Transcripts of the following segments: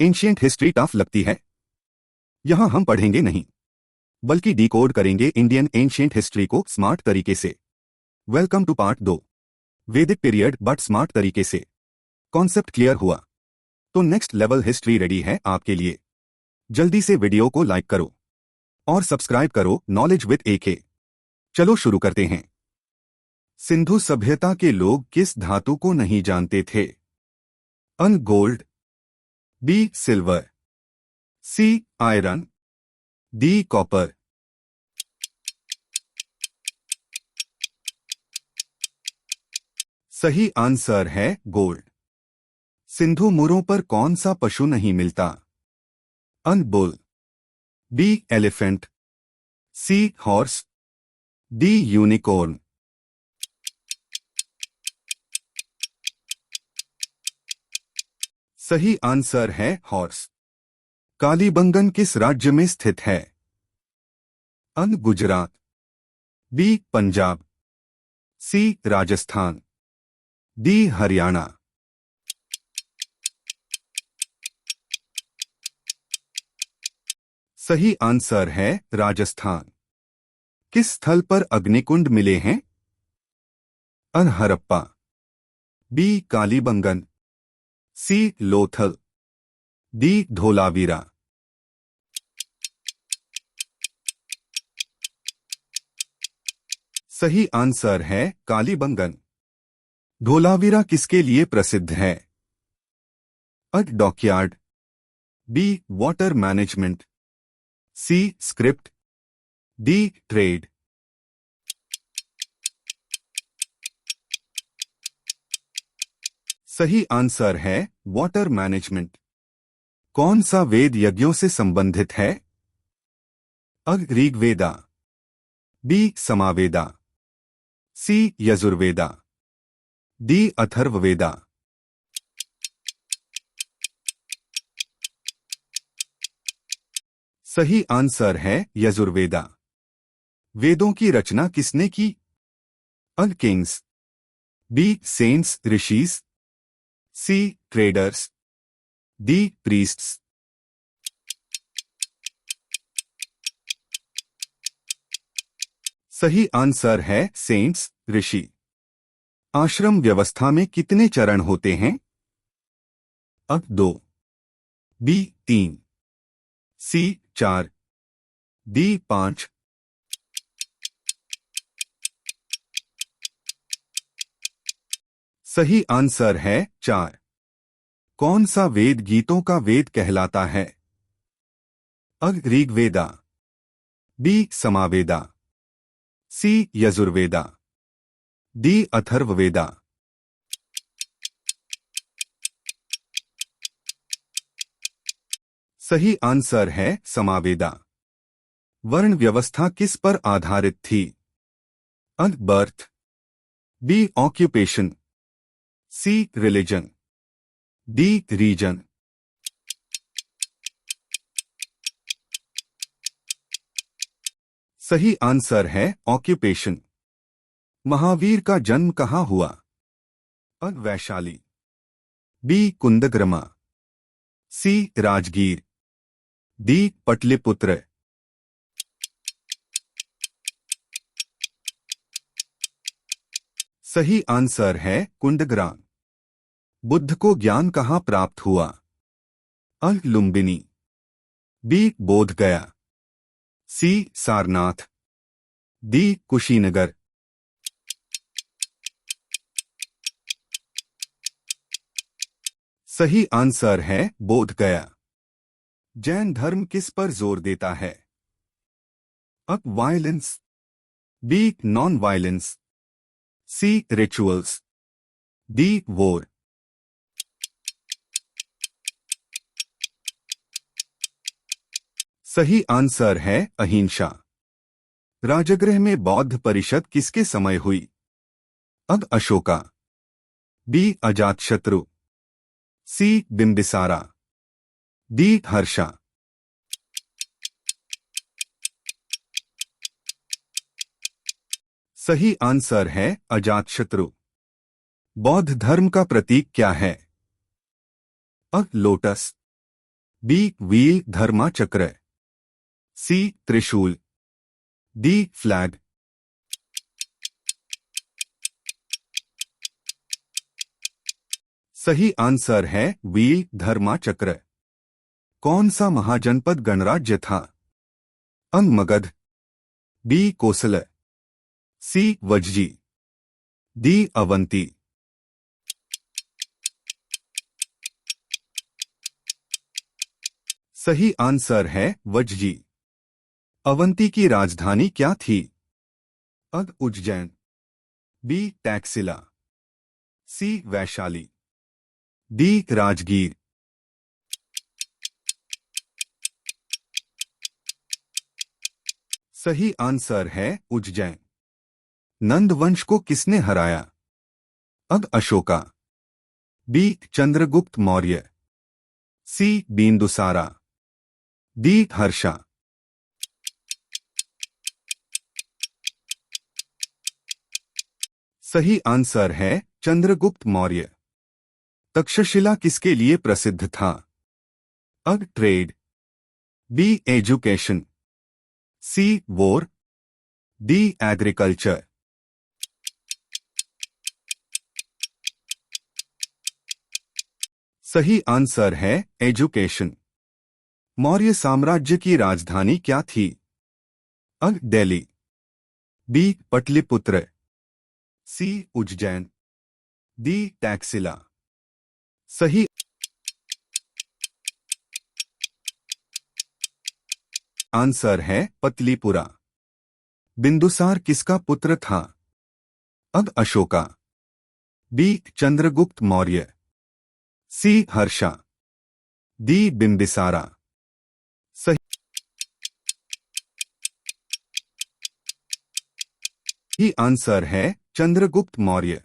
Ancient history tough लगती है? यहां हम पढ़ेंगे नहीं, बल्कि डिकोड करेंगे इंडियन एंशिएंट हिस्ट्री को स्मार्ट तरीके से। वेलकम टू पार्ट 2, वैदिक पीरियड बट स्मार्ट तरीके से। कॉन्सेप्ट क्लियर हुआ तो नेक्स्ट लेवल हिस्ट्री रेडी है आपके लिए। जल्दी से वीडियो को लाइक करो और सब्सक्राइब करो नॉलेज विद AK। चलो शुरू करते हैं। सिंधु सभ्यता के लोग किस धातु को नहीं जानते थे? A gold, B silver, C iron, D copper. सही आंसर है गोल्ड। सिंधु मुरों पर कौन सा पशु नहीं मिलता? A bull, B elephant, C horse, D unicorn. सही आंसर है हॉर्स। कालीबंगन किस राज्य में स्थित है? A Gujarat, B Punjab, C Rajasthan, D Haryana. सही आंसर है राजस्थान। किस स्थल पर अग्निकुंड मिले हैं? अन हरप्पा, बी कालीबंगन, सी लोथल, डी धोलावीरा। सही आंसर है कालीबंगन। धोलावीरा किसके लिए प्रसिद्ध है? अ डॉकयार्ड, बी वाटर मैनेजमेंट, सी स्क्रिप्ट, डी ट्रेड। सही आंसर है वाटर मैनेजमेंट। कौन सा वेद यज्ञों से संबंधित है? अ ऋग्वेदा, बी समावेदा, सी यजुर्वेदा, डी अथर्ववेदा। सही आंसर है यजुर्वेदा। वेदों की रचना किसने की? अ किंग्स, बी सेंट्स ऋषिस, सी ट्रेडर्स, डी प्रीस्ट्स। सही आंसर है सेंट्स ऋषि। आश्रम व्यवस्था में कितने चरण होते हैं? अ 2, बी 3, सी 4, डी 5। सही आंसर है 4। कौन सा वेद गीतों का वेद कहलाता है? अ ऋग्वेदा, बी समावेदा, सी यजुर्वेदा, डी अथर्ववेदा। सही आंसर है समावेदा। वर्ण व्यवस्था किस पर आधारित थी? A birth, B occupation, C religion, D region. सही आंसर है ऑक्यूपेशन। महावीर का जन्म कहाँ हुआ? A Vaishali, B Kundagrama, C Rajgir, D Pataliputra. सही आंसर है कुंडग्राम। बुद्ध को ज्ञान कहाँ प्राप्त हुआ? अ लुम्बिनी, बी बोध गया, सी सारनाथ, डी कुशीनगर। सही आंसर है बोध गया। जैन धर्म किस पर जोर देता है? A violence, B non violence, C rituals, D war. सही आंसर है अहिंसा। राजगृह में बौद्ध परिषद किसके समय हुई? A Ashoka, B Ajatashatru, C Bimbisara, D Harsha. सही आंसर है अजातशत्रु। बौद्ध धर्म का प्रतीक क्या है? अ लोटस, बी व्हील धर्मा चक्र, सी त्रिशूल, डी फ्लैग। सही आंसर है व्हील धर्मा चक्र। कौन सा महाजनपद गणराज्य था? अंग मगध, बी कोसल, सी वज्जी, डी अवंती। सही आंसर है वज्जी। अवंती की राजधानी क्या थी? अग उज्जैन, बी टैक्सिला, सी वैशाली, डी राजगीर। सही आंसर है उज्जैन। नंद वंश को किसने हराया? अग अशोका, बी चंद्रगुप्त मौर्य, सी बिंदुसारा, डी हर्षा। सही आंसर है चंद्रगुप्त मौर्य। तक्षशिला किसके लिए प्रसिद्ध था? अग ट्रेड, बी एजुकेशन, सी वॉर, डी एग्रीकल्चर। सही आंसर है एजुकेशन। मौर्य साम्राज्य की राजधानी क्या थी? अग दिल्ली, बी पटलिपुत्र, सी उज्जैन, डी टैक्सिला। सही आंसर है पतलीपुरा। बिंदुसार किसका पुत्र था? अग अशोका, बी चंद्रगुप्त मौर्य, सी हर्षा, डी बिंबिसारा। सही आंसर है चंद्रगुप्त मौर्य।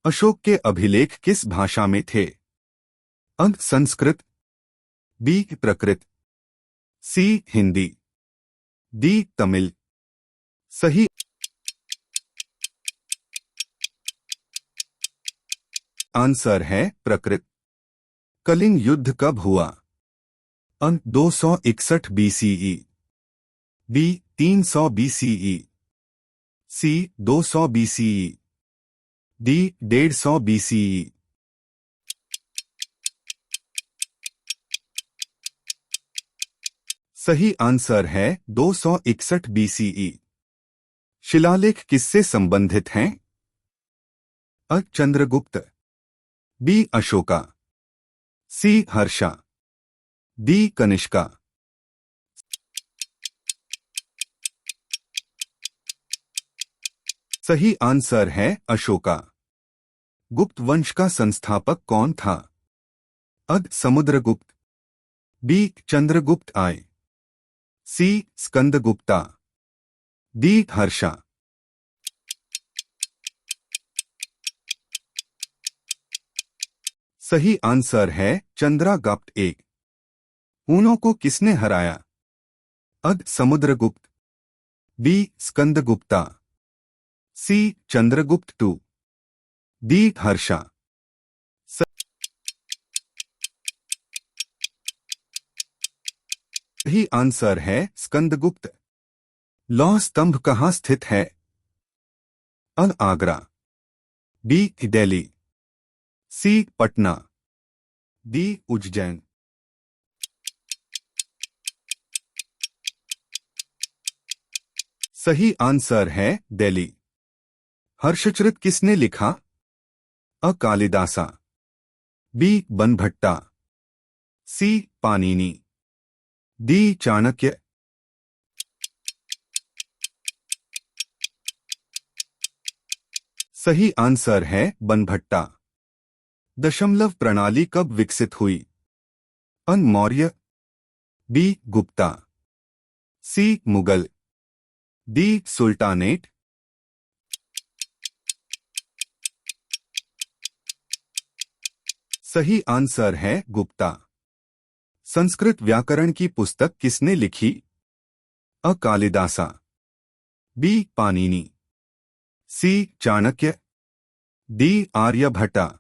अशोक के अभिलेख किस भाषा में थे? अग संस्कृत, बी प्राकृत, सी हिंदी, डी तमिल। सही आंसर है प्राकृत। कलिंग युद्ध कब हुआ? अग 261 बीसीई, बी 300 बीसीई, सी 200 बीसीई, डी 150 बीसीई। सही आंसर है 261 बीसीई। शिलालेख किससे संबंधित हैं? अ चंद्रगुप्त, बी अशोका, सी हर्षा, डी कनिष्का। सही आंसर है अशोका। गुप्त वंश का संस्थापक कौन था? अग समुद्रगुप्त, बी चंद्रगुप्त आय, सी स्कंदगुप्ता, डी हर्षा। सही आंसर है चंद्रगुप्त एक। हूनों को किसने हराया? A Samudragupta, B Skandagupta, C Chandragupta two, D Harsha. सही आंसर है स्कंदगुप्त। लौह स्तंभ कहाँ स्थित है? A Agra, B Delhi, C Patna, D Ujjain. सही आंसर है दिल्ली। हर्षचरित किसने लिखा? A Kalidasa, B Banabhatta, C Panini, D Chanakya. सही आंसर है बनभट्टा। दशमलव प्रणाली कब विकसित हुई? A Maurya, B Gupta, C Mughal, D sultanate. सही आंसर है गुप्ता। संस्कृत व्याकरण की पुस्तक किसने लिखी? अ कालिदासा, बी पाणिनि, सी चाणक्य, डी आर्यभट्टा।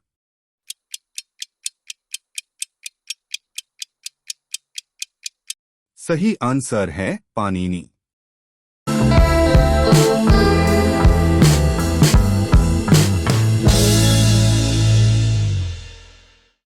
सही आंसर है पाणिनि।